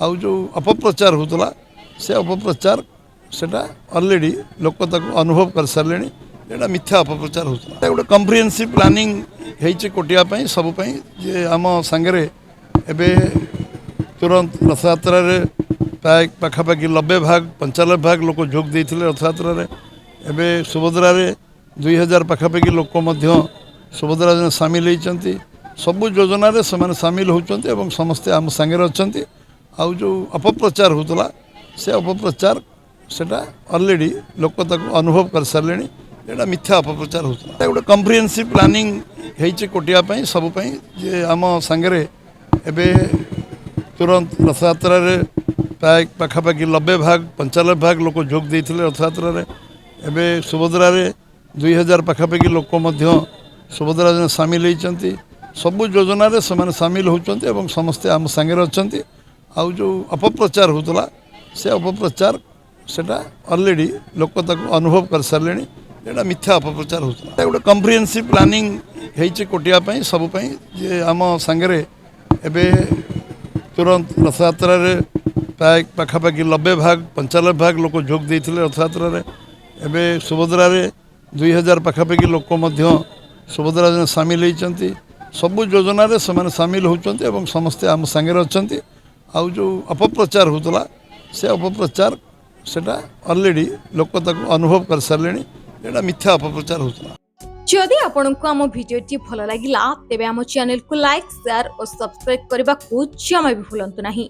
आउ जो अपप्रचार होता से अपप्रचार सेटा ऑलरेडी लोक अनुभव कर सारे ये मिथ्या अपप्रचार होता गोटे कम्प्रिहेन्सिव प्लानिंग होती कोटियापाई सबुपाई जे आम सांगे एबे तुरंत रथयात्रा प्राय पाखापाखि 90 भाग 95 भाग लोक जोग देते रथयात्रा एबे सुभद्रा 2000 पाखापाखि लोक सुभद्रा जन सामिल होती सबु योजना से सामिल होती समस्ते आम सांगे अच्छा आउ जो अपप्रचार होता से अपप्रचार सेटा ऑलरेडी लोक अनुभव कर सारे ये मिथ्या अपप्रचार होता गोटे कम्प्रिहेन्सिव प्लानिंग होती कोटियापाई सबुपाई जे आम सांगे एबे तुरंत रथयात्रा प्राय पाखापाखि 90 भाग 95 भाग लोक जोग देते रथयात्रा एबे सुभद्रा 2000 पाखापाखि लोक सुभद्रा जन सामिल होती सबु योजना से सामिल होती समस्ते आम सांगे अच्छा आउ जो अपप्रचार होता से अपप्रचार सेटा ऑलरेडी लोक अनुभव कर सारे ये मिथ्या अपप्रचार होता गोटे कम्प्रिहेन्सिव प्लानिंग होती कोटियापाई सबुपाई जे आम सांगे एबे तुरंत रथयात्रा प्राय पाखापाखि 90 भाग 95 भाग लोक जोग देते रथयात्रा एबे सुभद्रा 2000 पाखापाखि लोक सुभद्रा जन सामिल होती सबु योजना से सामिल होती समस्ते आम सांगे अच्छा आउ जो अपप्रचार होता से अपप्रचार सेटा ऑलरेडी लोक अनुभव कर सारे ये मिथ्या अपप्रचार होता जदि आपंक आम भिडी भल लगा तेब आम चैनल को लाइक शेयर और सब्सक्राइब करने को जमा भी भूलु नहीं।